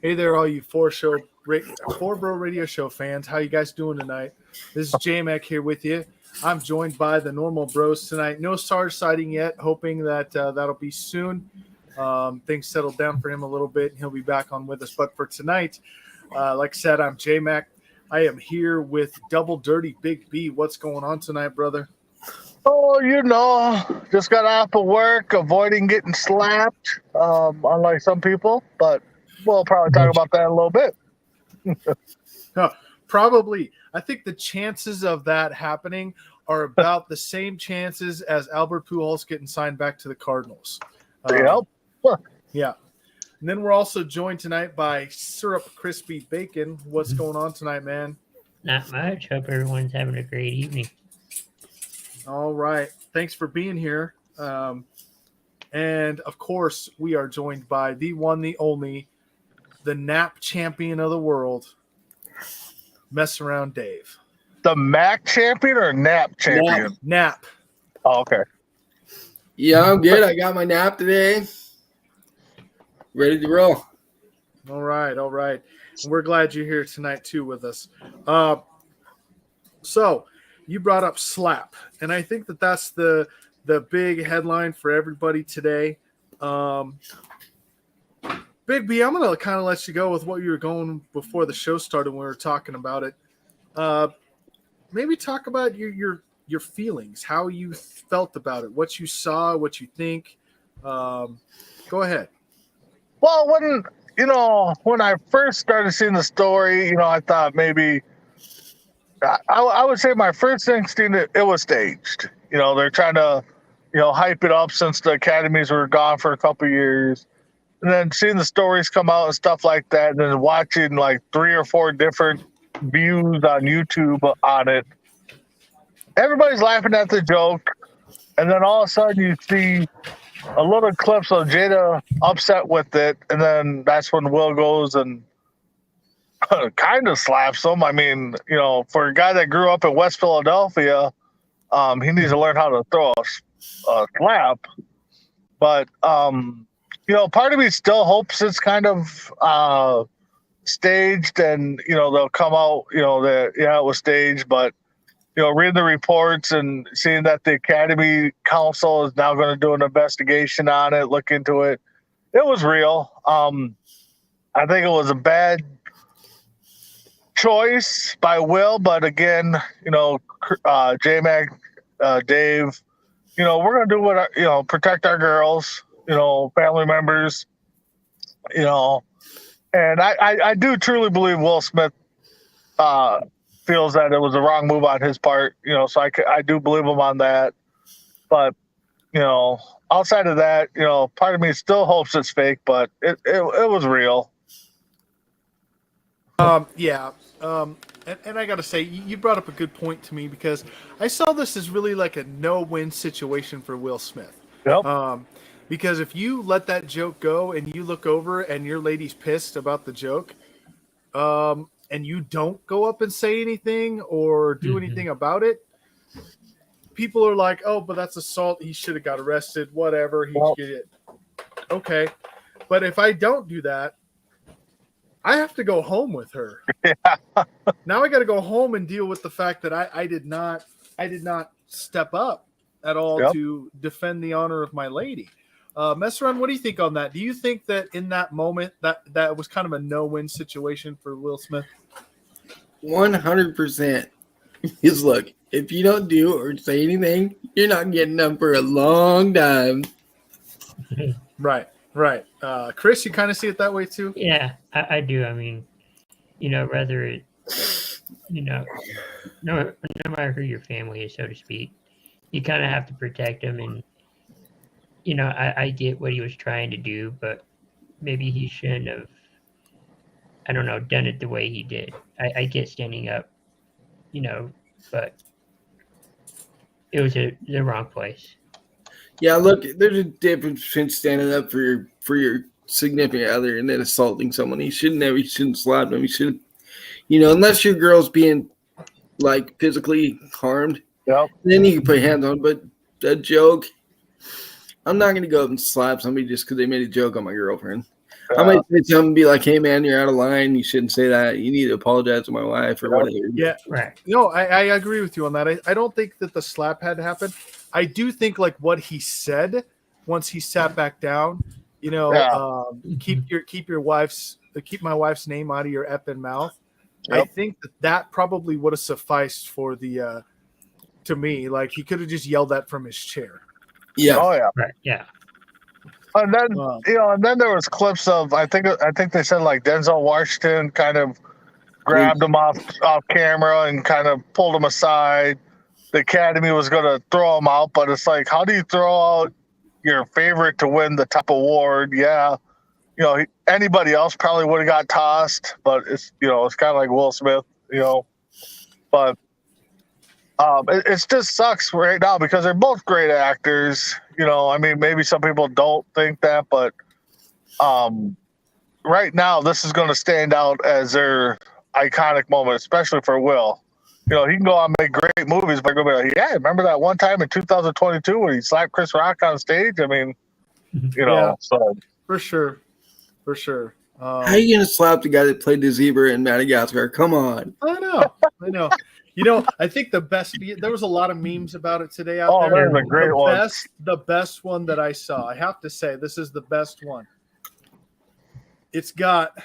Hey there, all you Four Bro Radio Show fans. How you guys doing tonight? This is J-Mac here with you. I'm joined by the normal bros tonight. No Sarge sighting yet, hoping that that'll be soon. Things settle down for him a little bit, and he'll be back on with us. But for tonight, like I said, I'm J-Mac. I am here with Double Dirty Big B. What's going on tonight, brother? Oh, just got off of work, avoiding getting slapped, unlike some people, but we'll probably talk about that in a little bit. Probably. I think the chances of that happening are about the same chances as Albert Pujols getting signed back to the Cardinals. Yeah. And then we're also joined tonight by Syrup Crispy Bacon. What's going on tonight, man? Not much. Hope everyone's having a great evening. All right. Thanks for being here. And, of course, we are joined by the one, the only, the nap champion of the world, Mess Around Dave. The MAC champion or nap champion? Nap. Oh, okay. Yeah, I'm good. I got my nap today. Ready to roll. All right. And we're glad you're here tonight, too, with us. So you brought up slap, and I think that's the big headline for everybody today. Big B, I'm going to kind of let you go with what you were going before the show started when we were talking about it. Maybe talk about your feelings, how you felt about it, what you saw, what you think. Go ahead. Well, when I first started seeing the story, I thought maybe I would say my first instinct, it was staged. They're trying to, hype it up since the academies were gone for a couple of years. And then seeing the stories come out and stuff like that, and then watching like 3 or 4 different views on YouTube on it, everybody's laughing at the joke. And then all of a sudden you see a little clips of Jada upset with it. And then that's when Will goes and kind of slaps him. I mean, for a guy that grew up in West Philadelphia, he needs to learn how to throw a slap. But, part of me still hopes it's kind of staged and, they'll come out, that, it was staged. But, reading the reports and seeing that the Academy Council is now going to do an investigation on it, look into it, it was real. I think it was a bad choice by Will. But again, J-Mac, Dave, we're going to do what, protect our girls. Family members, and I do truly believe Will Smith feels that it was a wrong move on his part, so I do believe him on that. But, outside of that, part of me still hopes it's fake, but it was real. Yeah. And I got to say, you brought up a good point to me because I saw this as really like a no-win situation for Will Smith. Yep. Because if you let that joke go and you look over and your lady's pissed about the joke, and you don't go up and say anything or do anything about it, people are like, oh, but that's assault. He should have got arrested, whatever. Okay. But if I don't do that, I have to go home with her. Yeah. Now I got to go home and deal with the fact that I did not step up at all to defend the honor of my lady. Messeron, what do you think on that? Do you think that in that moment that was kind of a no-win situation for Will Smith? 100%. Because look, if you don't do or say anything, you're not getting them for a long time. Right. Chris, you kind of see it that way too? Yeah, I do. I mean, whether it, no matter who your family is, so to speak, you kind of have to protect them. And, I get what he was trying to do, but maybe he shouldn't have I don't know, done it the way he did. I get standing up, but it was the wrong place. Yeah, look, there's a difference between standing up for your significant other and then assaulting someone. He shouldn't slap them. He should, unless your girl's being like physically harmed, then you can put hands on. But a joke, I'm not gonna go up and slap somebody just because they made a joke on my girlfriend. I might say something and be like, "Hey, man, you're out of line. You shouldn't say that. You need to apologize to my wife or whatever." Yeah, Right. No, I agree with you on that. I don't think that the slap had to happen. I do think like what he said once he sat back down, keep my wife's name out of your effing mouth. Yep. I think that probably would have sufficed for the to me. Like he could have just yelled that from his chair. Yeah. Oh yeah. Right. Yeah. And then and then there was clips of I think they said like Denzel Washington kind of grabbed him off camera and kind of pulled him aside. The Academy was going to throw him out, but it's like, how do you throw out your favorite to win the top award? Yeah, anybody else probably would have got tossed, but it's it's kind of like Will Smith, but it just sucks right now because they're both great actors. I mean, maybe some people don't think that, but right now this is going to stand out as their iconic moment, especially for Will. He can go on and make great movies, but go be like, yeah, remember that one time in 2022 when he slapped Chris Rock on stage? I mean, so For sure. How are you gonna slap the guy that played the zebra in Madagascar? Come on. I know. I think the best. There was a lot of memes about it today out there. There's a great one. The best one that I saw. I have to say, this is the best one. It's got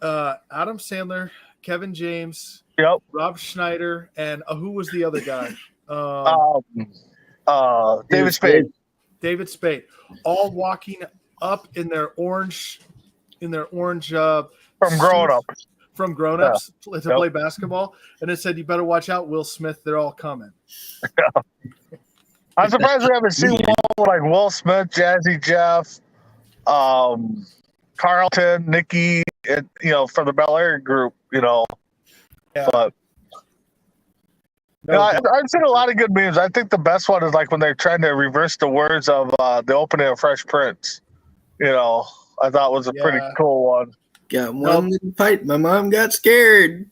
Adam Sandler, Kevin James, Rob Schneider, and who was the other guy? David Spade. David Spade, all walking up in their orange From Grown Up. From Grown Ups to play basketball, and it said, "You better watch out, Will Smith. They're all coming." I'm surprised we haven't seen one like Will Smith, Jazzy Jeff, Carlton, Nikki, and, for the Bel Air group. Yeah. But I've seen a lot of good memes. I think the best one is like when they're trying to reverse the words of the opening of Fresh Prince. I thought was a pretty cool one. Got one little fight. My mom got scared.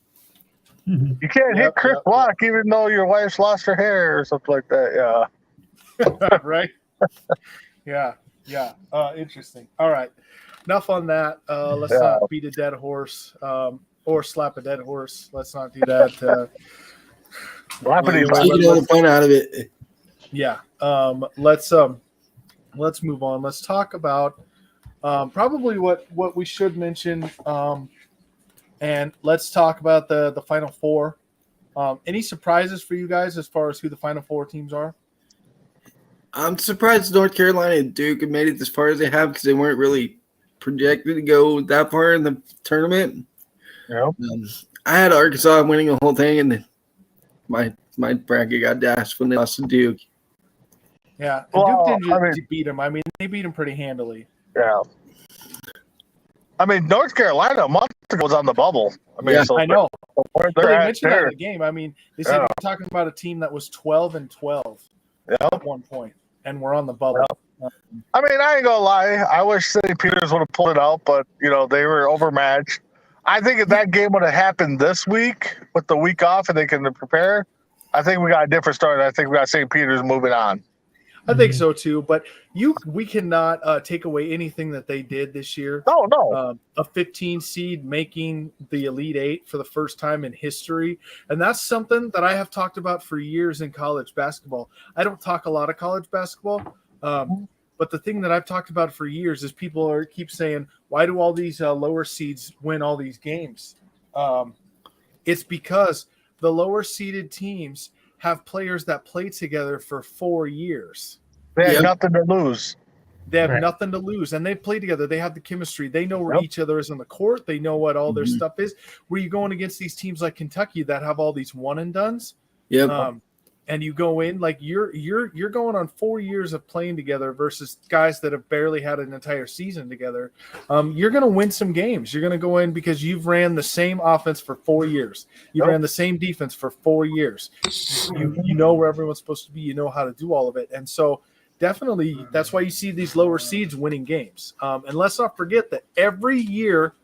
You can't hit Chris Rock even though your wife's lost her hair or something like that. Yeah. Right. Yeah. Interesting. All right. Enough on that. Let's not beat a dead horse or slap a dead horse. Let's not do that. Taking all the fun out of it. Yeah. Let's move on. Let's talk about probably what we should mention. And let's talk about the Final Four. Any surprises for you guys as far as who the Final Four teams are? I'm surprised North Carolina and Duke have made it as far as they have because they weren't really projected to go that far in the tournament. Yeah. I had Arkansas winning the whole thing, and my bracket got dashed when they lost to Duke. Yeah, Duke didn't just beat them. I mean, they beat them pretty handily. Yeah. I mean, North Carolina a month ago was on the bubble. I mean, I know. They mentioned that in the game. I mean, they said we're talking about a team that was 12-12 at one point, and we're on the bubble. Yeah. I mean, I ain't gonna lie. I wish St. Peter's would have pulled it out, but they were overmatched. I think if that game would have happened this week with the week off and they can prepare, I think we got a different story. I think we got St. Peter's moving on. I think so too, but we cannot take away anything that they did this year. No. A 15 seed making the Elite Eight for the first time in history, and that's something that I have talked about for years in college basketball. I don't talk a lot of college basketball, but the thing that I've talked about for years is people keep saying, "Why do all these lower seeds win all these games?" It's because the lower seeded teams have players that play together for 4 years. They have nothing to lose. They have nothing to lose, and they play together. They have the chemistry. They know where each other is on the court. They know what all their stuff is. Where you going against these teams like Kentucky that have all these one and dones? Yep. and you go in like you're going on 4 years of playing together versus guys that have barely had an entire season together. You're going to win some games. You're going to go in because you've ran the same offense for 4 years. You ran the same defense for 4 years. You know where everyone's supposed to be. You know how to do all of it. And so definitely that's why you see these lower seeds winning games. And let's not forget that every year,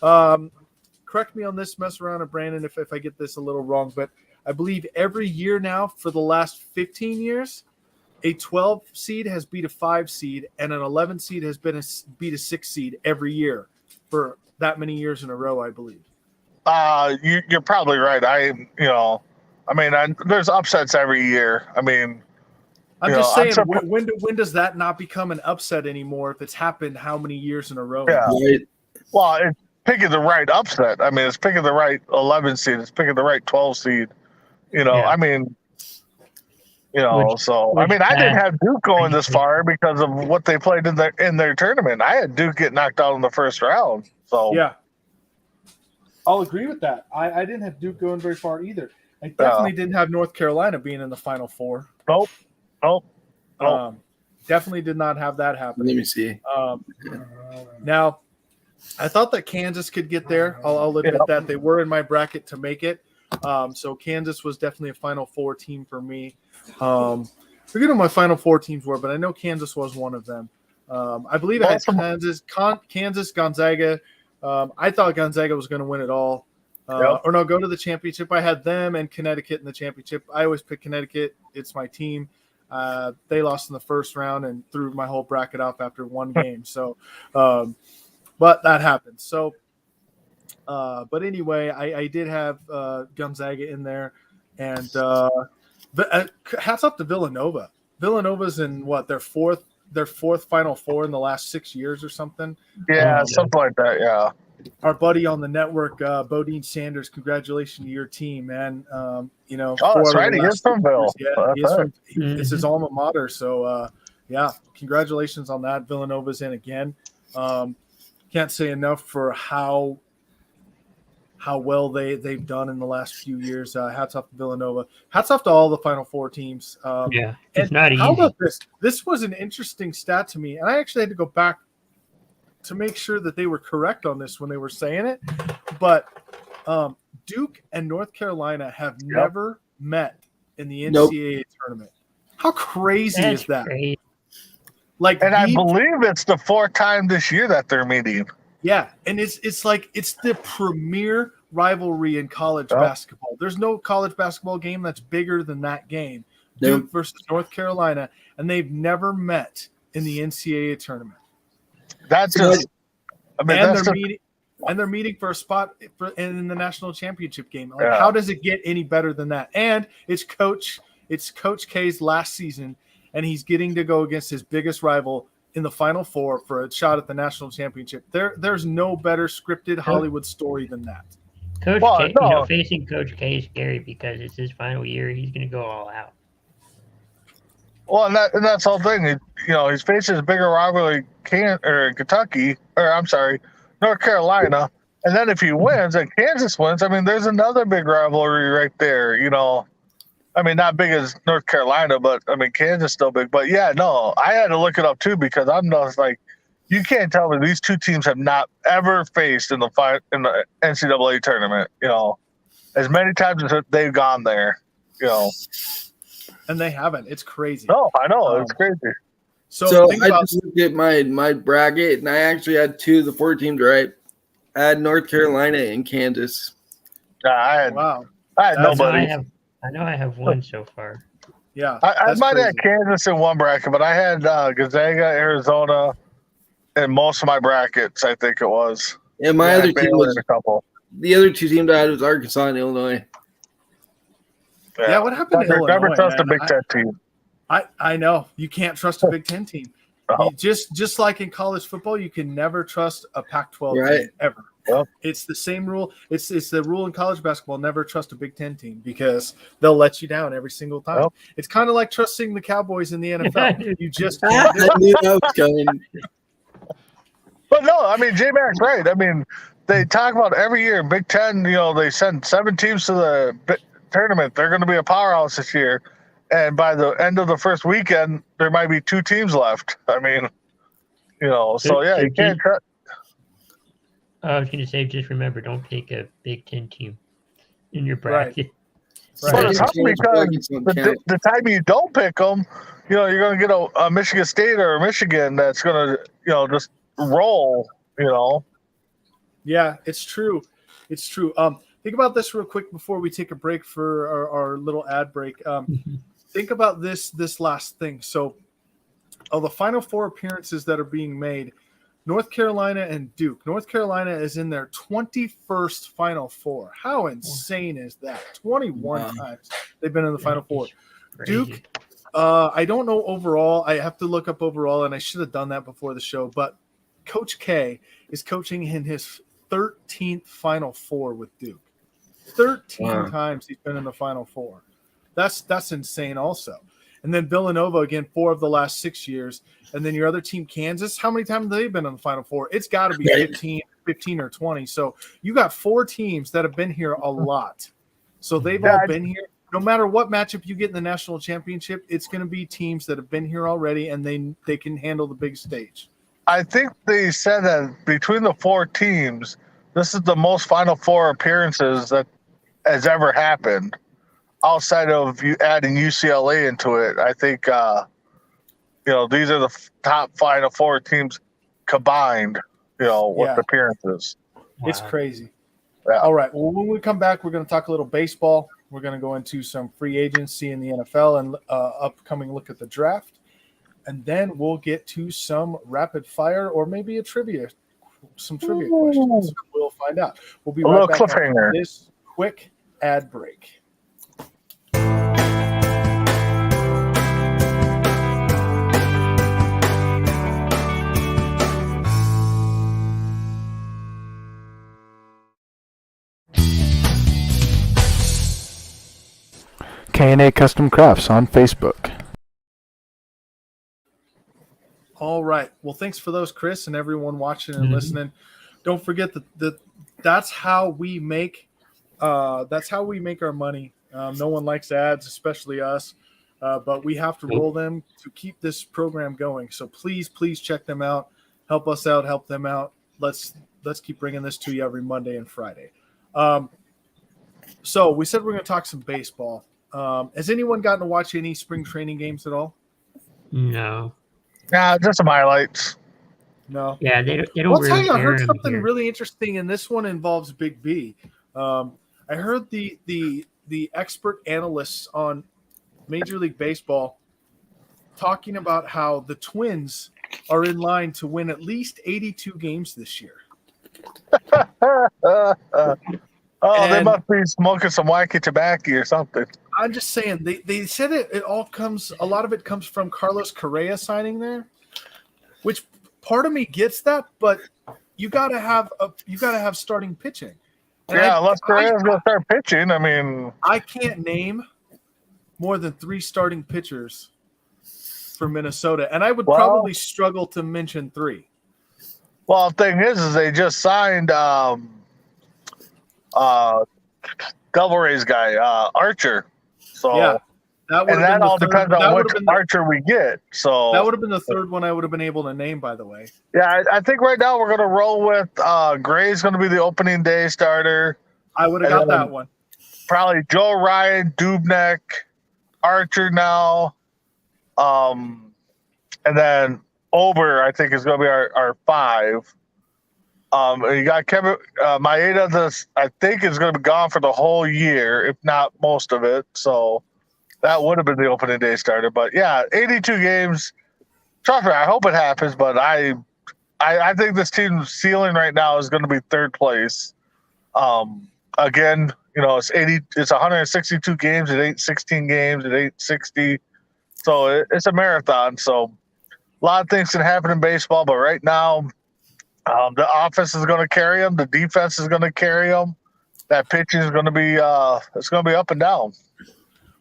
correct me on this, mess around, and Brandon, if I get this a little wrong, but I believe every year now for the last 15 years, a 12 seed has beat a 5 seed and an 11 seed has beat a 6 seed every year for that many years in a row, I believe. You're probably right. There's upsets every year. I mean, I'm just saying, when does that not become an upset anymore if it's happened how many years in a row? Yeah. Right. Well, it's picking the right upset. I mean, it's picking the right 11 seed. It's picking the right 12 seed. Yeah. I mean, I didn't have Duke going this far because of what they played in their tournament. I had Duke get knocked out in the first round. So yeah, I'll agree with that. I didn't have Duke going very far either. I definitely didn't have North Carolina being in the Final Four. Nope. Definitely did not have that happen. Let me see. Now, I thought that Kansas could get there. I'll admit that they were in my bracket to make it. So Kansas was definitely a Final Four team for me. Forget who my Final Four teams were, but I know Kansas was one of them. I believe I had Kansas, Gonzaga. I thought Gonzaga was going to win it all. Go to the championship. I had them and Connecticut in the championship. I always pick Connecticut. It's my team. They lost in the first round and threw my whole bracket off after one game. So, but that happened. So, but anyway, I did have Gonzaga in there, and hats off to Villanova. Villanova's in their fourth Final Four in the last 6 years or something. Yeah, something like that. Yeah. Our buddy on the network, Bodine Sanders, congratulations to your team, man. That's right. He is from Bill. It's his alma mater. So, congratulations on that. Villanova's in again. Can't say enough for how well they've done in the last few years. Hats off to Villanova. Hats off to all the Final Four teams. It's not easy. How about this? This was an interesting stat to me, and I actually had to go back to make sure that they were correct on this when they were saying it. But Duke and North Carolina have never met in the NCAA tournament. How crazy is that? Crazy. I believe it's the fourth time this year that they're meeting. Yeah, and it's the premier rivalry in college basketball. There's no college basketball game that's bigger than that game. Duke versus North Carolina, and they've never met in the NCAA tournament. That's just. They're meeting for a spot in the national championship game. How does it get any better than that? And it's Coach K's last season, and he's getting to go against his biggest rival in the Final Four for a shot at the national championship. There's no better scripted Hollywood story than that. Facing Coach K is scary because it's his final year. He's going to go all out. Well, and that's the whole thing. He's facing his bigger rivalry, North Carolina, and then if he wins and Kansas wins, I mean, there's another big rivalry right there. I mean, not big as North Carolina, but I mean, Kansas still big. But I had to look it up too because I'm just like, you can't tell me these two teams have not ever faced in the NCAA tournament. As many times as they've gone there. And they haven't. It's crazy. No, I know. It's crazy. So I just looked at my bracket, and I actually had two of the 4 teams right. I had North Carolina and Kansas. I had nobody. I know I have one so far. Yeah. I might have Kansas in one bracket, but I had Gonzaga, Arizona, in most of my brackets, I think it was. And my other team was a couple. The other two teams I had was Arkansas and Illinois. Yeah, what happened to Illinois? Never trust a Big Ten team. I know. You can't trust a Big Ten team. Just like in college football, you can never trust a Pac-12 team ever. Yep. It's the same rule. It's the rule in college basketball. Never trust a Big Ten team because they'll let you down every single time. Yep. It's kind of like trusting the Cowboys in the NFL. You just can't do it. I knew that was coming. But no, I mean, J-Mac's right. I mean, they talk about every year Big Ten. They send 7 teams to tournament. They're going to be a powerhouse this year. And by the end of the first weekend, there might be 2 teams left. I mean, so yeah, you can't. I was going to say, just remember, don't pick a Big Ten team in your Right. bracket. But it's hard because the time you don't pick them, you're going to get a Michigan State or a Michigan that's going to, just roll, Yeah, it's true. It's true. Think about this real quick before we take a break for our little ad break. Think about this last thing. So, of the Final Four appearances that are being made, North Carolina and Duke. North Carolina is in their 21st Final Four. How insane is that? 21 times they've been in the Final Four. Duke, I don't know overall. I have to look up overall, and I should have done that before the show. But Coach K is coaching in his 13th Final Four with Duke. 13 times he's been in the Final Four. That's insane also. And then Villanova, again, 4 of the last 6 years. And then your other team, Kansas, how many times have they been in the Final Four? It's got to be 15 or 20. So you got 4 teams that have been here a lot. So they've all been here. No matter what matchup you get in the national championship, it's going to be teams that have been here already, and they can handle the big stage. I think they said that between the 4 teams, this is the most Final Four appearances that has ever happened. Outside of you adding UCLA into it, I think these are the top Final Four teams combined. With appearances. Wow. It's crazy. Yeah. All right. Well, when we come back, we're going to talk a little baseball. We're going to go into some free agency in the NFL and upcoming look at the draft, and then we'll get to some rapid fire or maybe some trivia questions. We'll find out. We'll be right back after this quick ad break. K&A Custom Crafts on Facebook. All right. Well, thanks for those, Chris, and everyone watching and listening. Don't forget that that's how we make our money. No one likes ads, especially us, but we have to roll them to keep this program going. So please check them out. Help us out. Help them out. Let's keep bringing this to you every Monday and Friday. So we said we're going to talk some baseball. Has anyone gotten to watch any spring training games at all? No. Nah, just some highlights. No. Yeah, they don't I'll really tell you, I heard air 'em something here. really interesting, and this one involves Big B. I heard the expert analysts on Major League Baseball talking about how the Twins are in line to win at least 82 games this year. They must be smoking some wacky tobacco or something. I'm just saying they said a lot of it comes from Carlos Correa signing there, which part of me gets that, but you gotta have starting pitching. And unless Correa's gonna start pitching, I mean, I can't name more than 3 starting pitchers for Minnesota, and I would probably struggle to mention 3. Well, the thing is they just signed Devil Rays guy, Archer. So yeah, that all depends on which Archer we get. So that would have been the 3rd one I would have been able to name, by the way. Yeah, I think right now we're gonna roll with Gray's gonna be the opening day starter. I would have got that one. Probably Joe Ryan, Dubnyk, Archer now, and then Ober I think is gonna be our 5. You got Kevin Maeda. I think is going to be gone for the whole year, if not most of it. So that would have been the opening day starter. But yeah, 82 games. Trust me, I hope it happens. But I think this team's ceiling right now is going to be 3rd place. Again, it's 162 games. It ain't 16 games. It ain't 60. So it's a marathon. So a lot of things can happen in baseball. But right now, the offense is going to carry them. The defense is going to carry them. That pitching is going to be it's going to be up and down.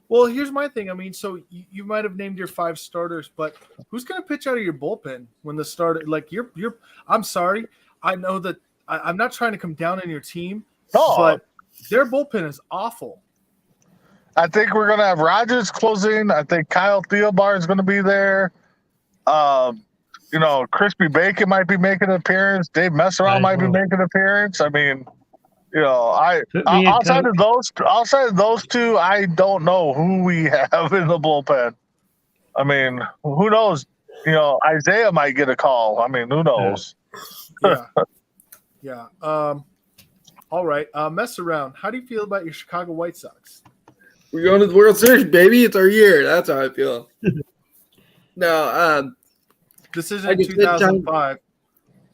Well, here's my thing. I mean, so you might have named your 5 starters, but who's going to pitch out of your bullpen when the starter? Like you're. I'm sorry. I know that I'm not trying to come down on your team, but their bullpen is awful. I think we're gonna have Rogers closing. I think Kyle Theobar is gonna be there. Crispy Bacon might be making an appearance. Dave Messerow might be making an appearance. I mean, Put me at outside coach. of those two, I don't know who we have in the bullpen. I mean, who knows? Isaiah might get a call. I mean, who knows? Yeah. Yeah. All right. Mess around. How do you feel about your Chicago White Sox? We're going to the World Series, baby. It's our year. That's how I feel. No, This I isn't just said 2005.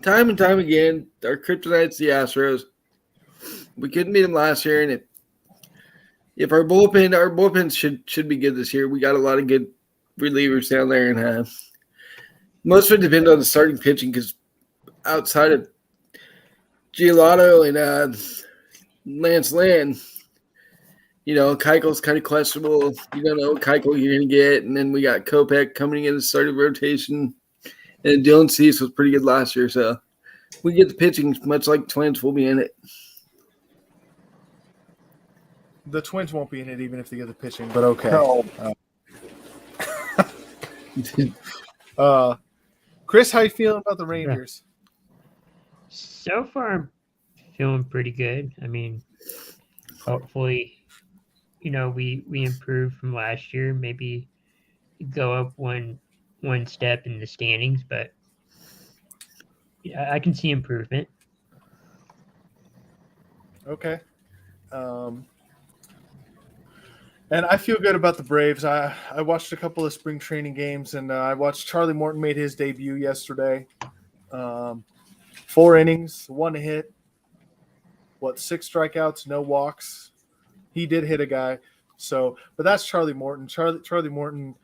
time and time again, our kryptonite's the Astros. We couldn't beat them last year, and if our bullpen should be good this year. We got a lot of good relievers down there, and most of it depends on the starting pitching because outside of Giolito and Lance Lynn, Keuchel's kind of questionable. You don't know what Keuchel you're going to get, and then we got Kopech coming in the starting rotation, and Dylan Cease was pretty good last year, so we get the pitching, much like Twins, we'll be in it. The Twins won't be in it even if they get the pitching, but okay. No. Chris, how you feeling about the Rangers? So far, I'm feeling pretty good. I mean, hopefully, we improve from last year. Maybe go up one step in the standings, but I can see improvement. Okay. And I feel good about the Braves. I watched a couple of spring training games, and I watched Charlie Morton made his debut yesterday. 4 innings, 1 hit, 6 strikeouts, no walks. He did hit a guy. So, but that's Charlie Morton. Charlie Morton,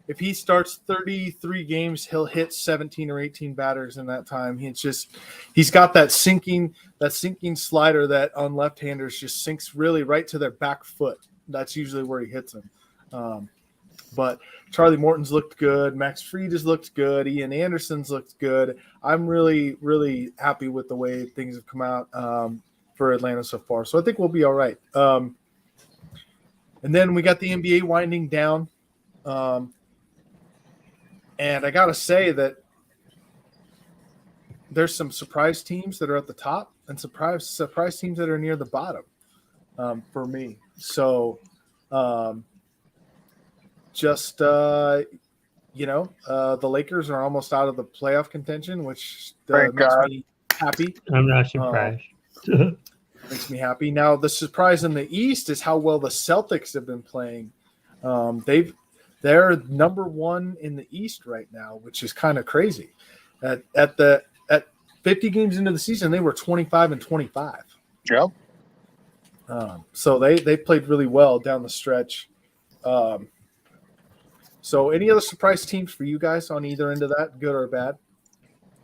if he starts 33 games, he'll hit 17 or 18 batters in that time. He's got that sinking slider that on left-handers just sinks really right to their back foot. That's usually where he hits them. But Charlie Morton's looked good. Max Fried has looked good. Ian Anderson's looked good. I'm really, really happy with the way things have come out for Atlanta so far. So I think we'll be all right. And then we got the NBA winding down. And I got to say that there's some surprise teams that are at the top and surprise teams that are near the bottom for me. So the Lakers are almost out of the playoff contention, which makes me happy. I'm not surprised. Makes me happy. Now, the surprise in the East is how well the Celtics have been playing. They're number 1 in the East right now, which is kind of crazy. At 50 games into the season, they were 25-25. Yep. So they played really well down the stretch. So any other surprise teams for you guys on either end of that, good or bad?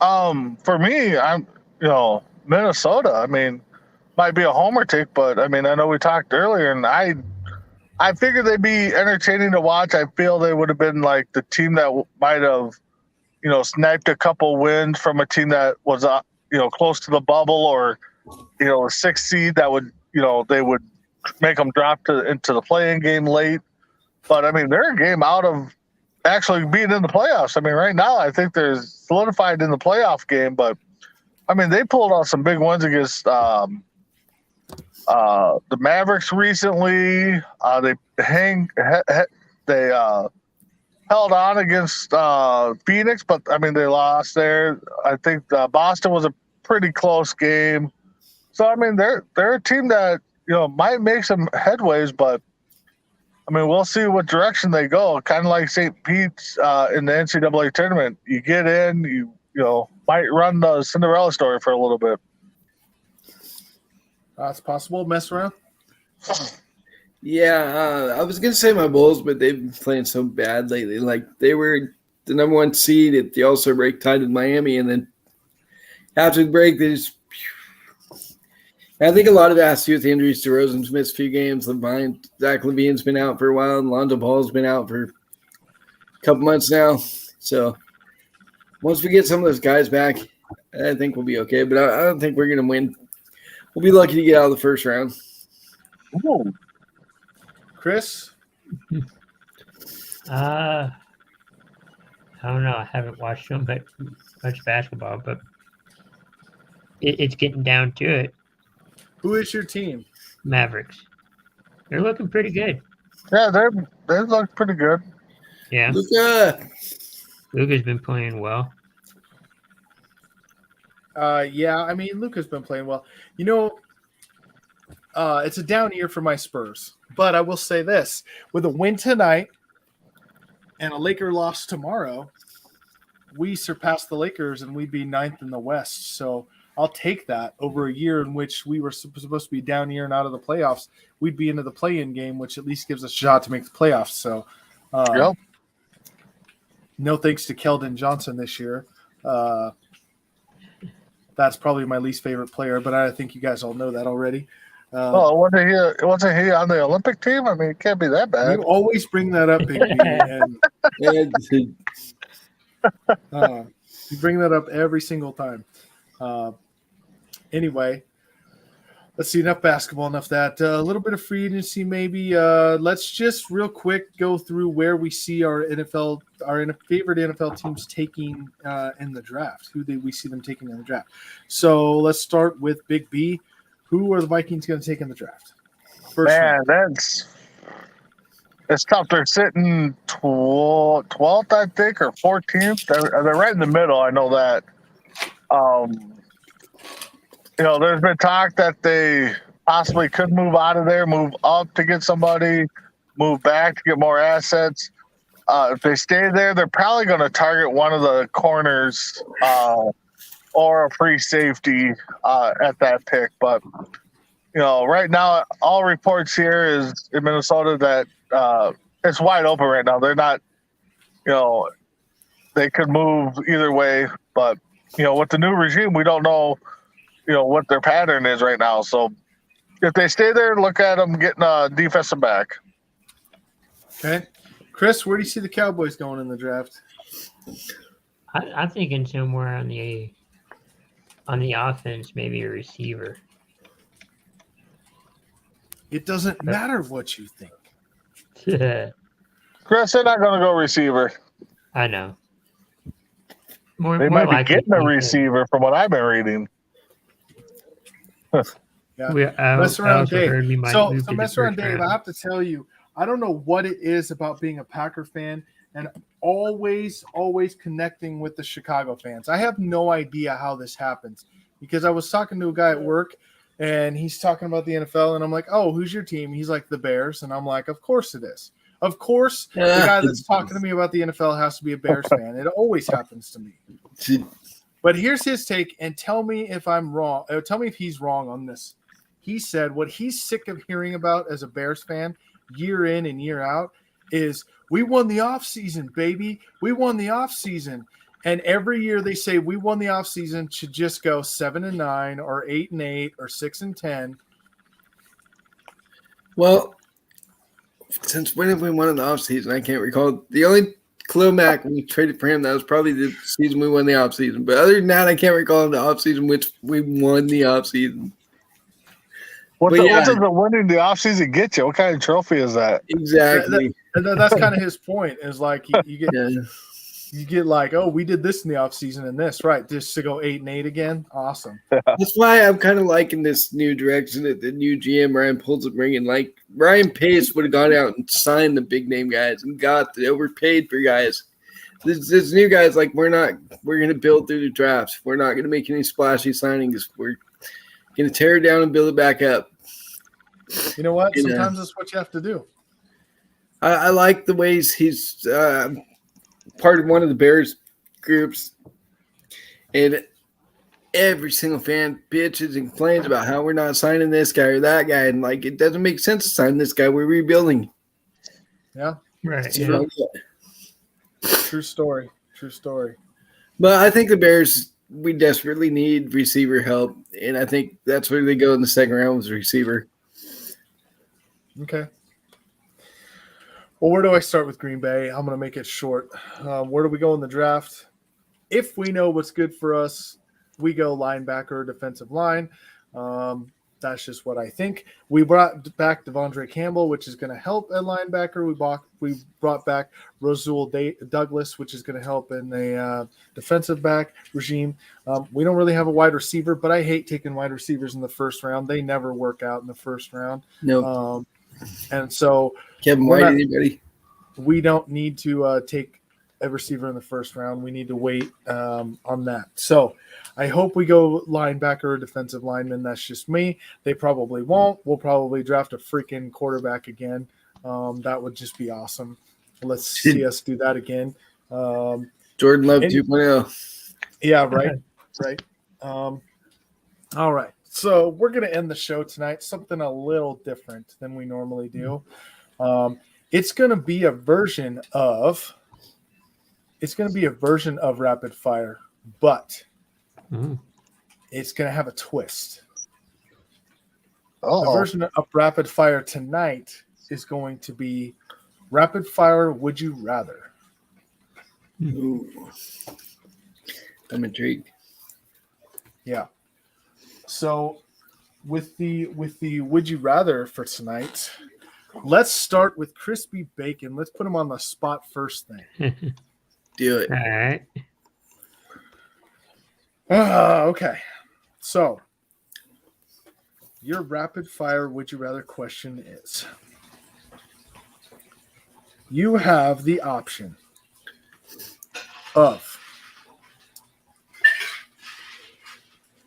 For me, I'm Minnesota. I mean, might be a homer take, but I mean, I know we talked earlier, and I figured they'd be entertaining to watch. I feel they would have been like the team that might have, sniped a couple wins from a team that was, close to the bubble, or, a 6th seed that would, they would make them drop into the play-in game late. But I mean, they're a game out of actually being in the playoffs. I mean, right now, I think they're solidified in the playoff game. But I mean, they pulled out some big wins against the Mavericks recently. They held on against Phoenix, but I mean, they lost there. I think Boston was a pretty close game. So I mean, they're a team that might make some headways, but I mean, we'll see what direction they go. Kind of like St. Pete's in the NCAA tournament. You get in, you might run the Cinderella story for a little bit. It's possible. Mess around. Yeah, I was gonna say my Bulls, but they've been playing so bad lately. Like they were the number 1 seed at the All-Star break, tied with Miami, and then after the break, they just. I think a lot of it has to do with the injuries. DeRozan's missed a few games. Zach LaVine's been out for a while, and Lonzo Ball's been out for a couple months now. So once we get some of those guys back, I think we'll be okay. But I don't think we're going to win. We'll be lucky to get out of the first round. Ooh. Chris? I don't know. I haven't watched so much basketball, but it's getting down to it. Who is your team? Mavericks. They're looking pretty good. Yeah, they look pretty good. Yeah. Luka. Luka's been playing well. Yeah, I mean, Luka's been playing well. You know, it's a down year for my Spurs. But I will say this. With a win tonight and a Laker loss tomorrow, we surpassed the Lakers and we'd be ninth in the West. So I'll take that over a year in which we were supposed to be down year and out of the playoffs. We'd be into the play-in game, which at least gives us a shot to make the playoffs. So, Yep. no thanks to Keldon Johnson this year. That's probably my least favorite player, but I think you guys all know that already. Oh, wasn't he on the Olympic team? I mean, it can't be that bad. You always bring that up, Big B, and you bring that up every single time. Anyway, let's see. Enough basketball, enough that. A little bit of free agency, maybe. Let's just real quick go through where we see our favorite NFL teams taking in the draft. Who we see them taking in the draft. So let's start with Big B. Who are the Vikings going to take in the draft? First Man, round. it's tough. They're sitting 12th, I think, or 14th. They're right in the middle. I know that. There's been talk that they possibly could move out of there, move up to get somebody, move back to get more assets. If they stay there, they're probably going to target one of the corners or a free safety at that pick. But, right now, all reports here is in Minnesota that it's wide open right now. They're not, they could move either way. But, with the new regime, we don't know, what their pattern is right now. So if they stay there, look at them getting a defensive back. Okay. Chris, where do you see the Cowboys going in the draft? I'm thinking somewhere on the offense, maybe a receiver. It doesn't matter what you think. Chris, they're not going to go receiver. I know. They might be getting a receiver from what I've been reading. Yeah. Mess around, Dave. So move to the mess around, first Dave. round. I have to tell you, I don't know what it is about being a Packer fan and always connecting with the Chicago fans. I have no idea how this happens because I was talking to a guy at work and he's talking about the NFL and I'm like, oh, who's your team? He's like, the Bears. And I'm like, of course it is. Of course, the guy that's talking to me about the NFL has to be a Bears fan. It always happens to me. But here's his take, and tell me if I'm wrong. Tell me if he's wrong on this. He said what he's sick of hearing about as a Bears fan year in and year out is we won the offseason, baby. We won the offseason. And every year they say we won the offseason should just go 7-9 or 8-8 or 6-10. Well, since when have we won in the offseason? I can't recall. The only Khalil Mack, when we traded for him, that was probably the season we won the offseason. But other than that, I can't recall the offseason which we won the offseason. What does the winning the offseason get you? What kind of trophy is that? Exactly. That's kind of his point. Is like you get like, oh, we did this in the offseason and this, right? Just to go 8-8 again. Awesome. That's why I'm kind of liking this new direction that the new GM Ryan Poles is bringing. Like Ryan Pace would have gone out and signed the big name guys and got the overpaid for guys. This new guys like we're going to build through the draft. We're not going to make any splashy signings. We're going to tear it down and build it back up. You know what? Sometimes that's what you have to do. I like the ways he's part of one of the Bears groups, and every single fan bitches and complains about how we're not signing this guy or that guy, and like it doesn't make sense to sign this guy. We're rebuilding. Yeah, Right. True. True story. True story. But I think the Bears, we desperately need receiver help, and I think that's where they go in the second round was receiver. Okay. Well, where do I start with Green Bay? I'm going to make it short. Where do we go in the draft? If we know what's good for us, we go linebacker, defensive line. That's just what I think. We brought back Devondre Campbell, which is going to help at linebacker. We brought back Rasul Douglas, which is going to help in the defensive back regime. We don't really have a wide receiver, but I hate taking wide receivers in the first round. They never work out in the first round. No. And so Kevin White, anybody? we don't need to take a receiver in the first round. We need to wait on that. So I hope we go linebacker or defensive lineman. That's just me. They probably won't. We'll probably draft a freaking quarterback again. That would just be awesome. Let's see us do that again. Jordan Love 2.0. Yeah, right. Right. All right. So we're going to end the show tonight. Something a little different than we normally do. It's going to be a version of rapid fire, but it's going to have a twist. The version of rapid fire tonight is going to be rapid fire would you rather. Ooh. I'm intrigued. Yeah. So with the would you rather for tonight, let's start with crispy bacon. Let's put him on the spot first thing. Do it. All right. Okay. So your rapid fire would you rather question is you have the option of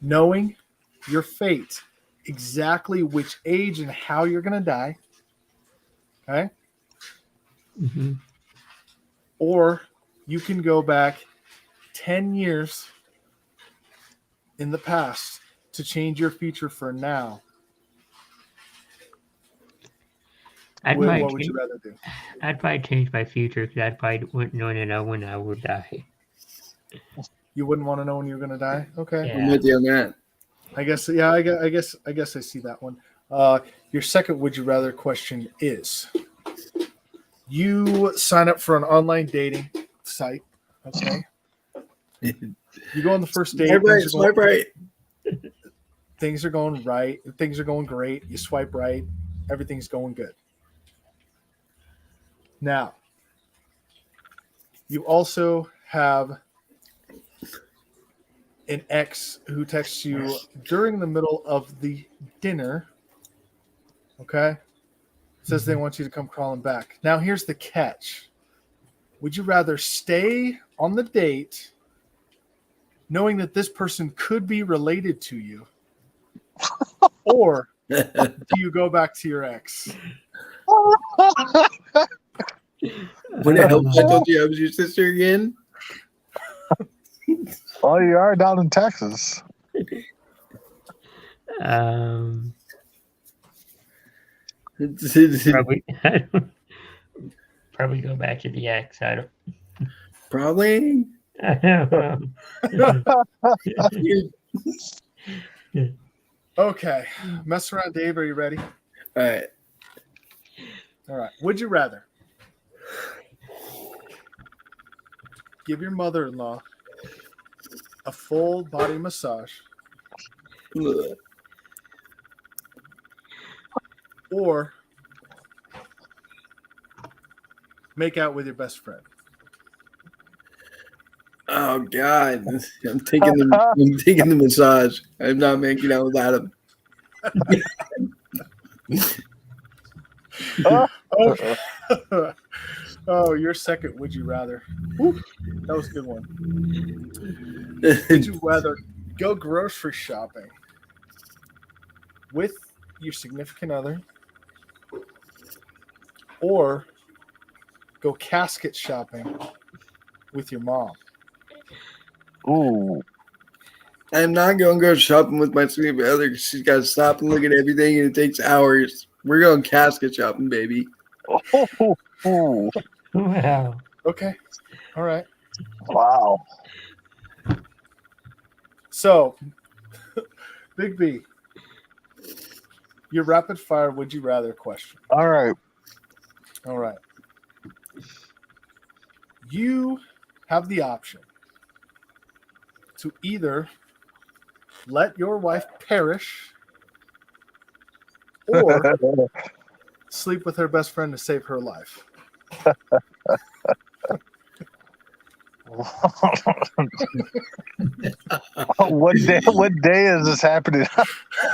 knowing your fate, exactly which age and how you're going to die. Okay. Mm-hmm. Or you can go back 10 years in the past to change your future for now. What would you rather do? I'd probably change my future because I probably wouldn't want to know when I would die. You wouldn't want to know when you're going to die? Okay. Yeah. I'm with you on that. I guess I see that one. Your second would you rather question is you sign up for an online dating site, okay? You go on the first date. Swipe right. Things are going right. Things are going great. You swipe right. Everything's going good. Now, you also have an ex who texts you during the middle of the dinner, okay? Says they want you to come crawling back. Now, here's the catch. Would you rather stay on the date knowing that this person could be related to you, or do you go back to your ex? Would it help if I told you I was your sister again? Oh, you are down in Texas. Probably, probably go back to the ex. I don't. Probably. Okay. Mess around, Dave. Are you ready? All right. All right. Would you rather give your mother-in-law a full body massage or make out with your best friend? Oh God, I'm taking the massage. I'm not making out with Adam. Oh, your second would you rather? Whew, that was a good one. Would you rather go grocery shopping with your significant other or go casket shopping with your mom? Ooh. I'm not going to go shopping with my significant other because she's got to stop and look at everything, and it takes hours. We're going casket shopping, baby. Ooh. Wow. Okay. All right. Wow. So, Big B, your rapid fire would you rather question. All right. All right. You have the option to either let your wife perish or sleep with her best friend to save her life. What day is this happening?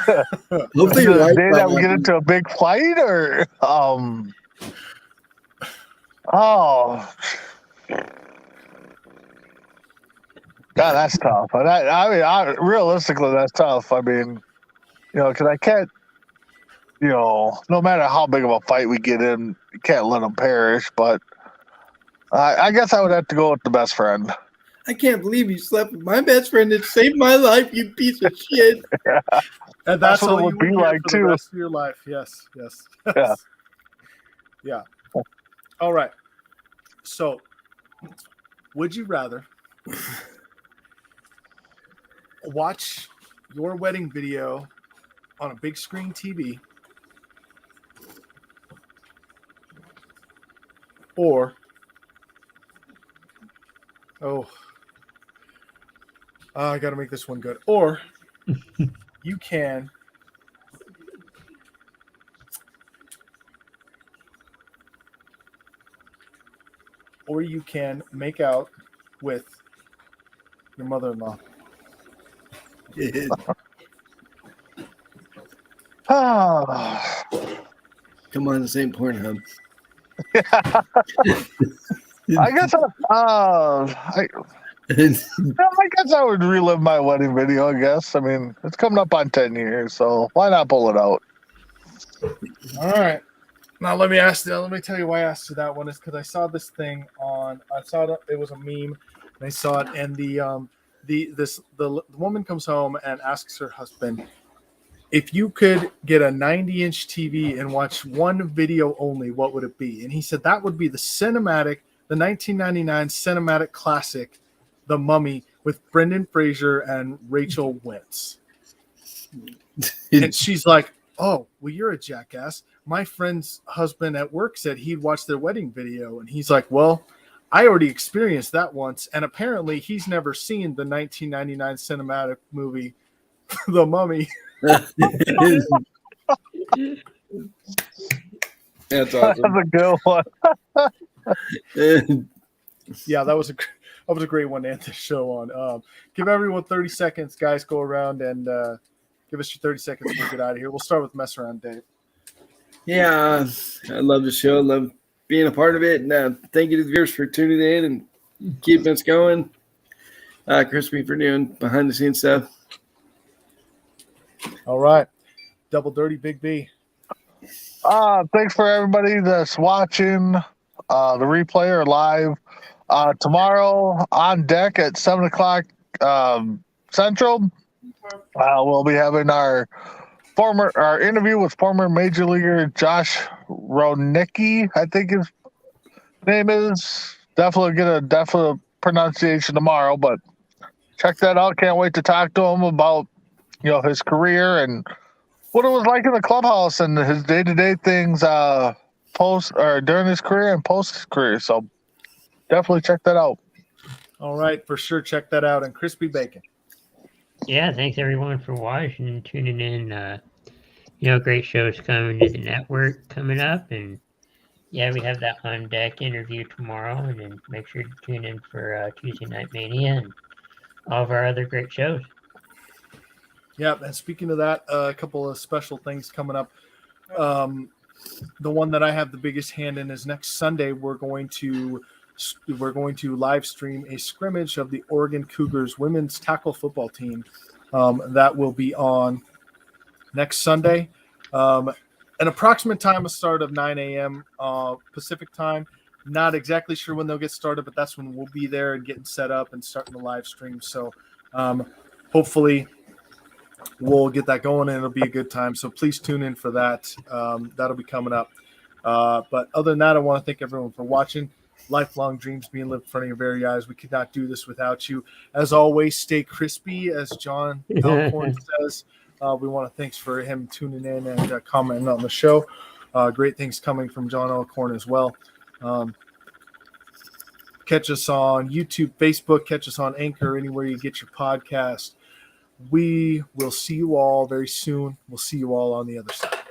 Hopefully Is your it the wife day that we get probably- into a big fight, or oh, God, that's tough. Realistically, that's tough. I mean, because I can't, no matter how big of a fight we get in, you can't let them perish. But I guess I would have to go with the best friend. I can't believe you slept with my best friend that saved my life, you piece of shit. And That's that's what all it you would be hear like, for too. the rest of your life. Yes. Yeah. Yeah. All right. So, would you rather watch your wedding video on a big screen TV or I got to make this one good. Or you can make out with your mother-in-law. Ah, Come on, this ain't Pornhub. I guess I guess I would relive my wedding video. I guess. I mean, it's coming up on 10 years, so why not pull it out? All right. Now let me tell you why I asked you that one is because I saw this thing it was a meme, and I saw it, and the woman comes home and asks her husband, if you could get a 90-inch TV and watch one video only, what would it be? And he said that would be the 1999 cinematic classic, The Mummy, with Brendan Fraser and Rachel Wentz. And she's like, oh, well, you're a jackass. My friend's husband at work said he'd watch their wedding video. And he's like, well, I already experienced that once. And apparently he's never seen the 1999 cinematic movie, The Mummy. That's That's awesome. a good one. Yeah, that was a great one to end the show on. Give everyone 30 seconds, guys. Go around and give us your 30 seconds to get out of here. We'll start with Mess Around Dave. Yeah, I love the show. Love being a part of it. And thank you to the viewers for tuning in and keeping us going. Crispy for doing behind the scenes stuff. All right. Double Dirty Big B. Thanks for everybody that's watching the replay or live. Tomorrow on deck at 7 o'clock Central, we'll be having our interview with former Major Leaguer Josh Ronicki, I think his name is. Definitely get a definite pronunciation tomorrow, but check that out. Can't wait to talk to him about his career and what it was like in the clubhouse and his day-to-day things post or during his career and post his career. So definitely check that out. All right, for sure. Check that out. And Crispy Bacon. Yeah, thanks everyone for watching and tuning in. Great shows coming to the network coming up, and yeah, we have that on deck interview tomorrow, and then make sure to tune in for Tuesday Night Mania and all of our other great shows. Yeah, and speaking of that, a couple of special things coming up. The one that I have the biggest hand in is next Sunday. We're going to live stream a scrimmage of the Oregon Cougars women's tackle football team. That will be on next Sunday. An approximate time of start of 9 a.m. Pacific time. Not exactly sure when they'll get started, but that's when we'll be there and getting set up and starting the live stream. So hopefully we'll get that going and it'll be a good time. So please tune in for that. That'll be coming up. But other than that, I want to thank everyone for watching. Lifelong dreams being lived in front of your very eyes. We could not do this without you. As always, stay crispy, as John Alcorn says. We want to thanks for him tuning in and commenting on the show. Great things coming from John Alcorn as well. Catch us on YouTube, Facebook. Catch us on Anchor, anywhere you get your podcast. We will see you all very soon. We'll see you all on the other side.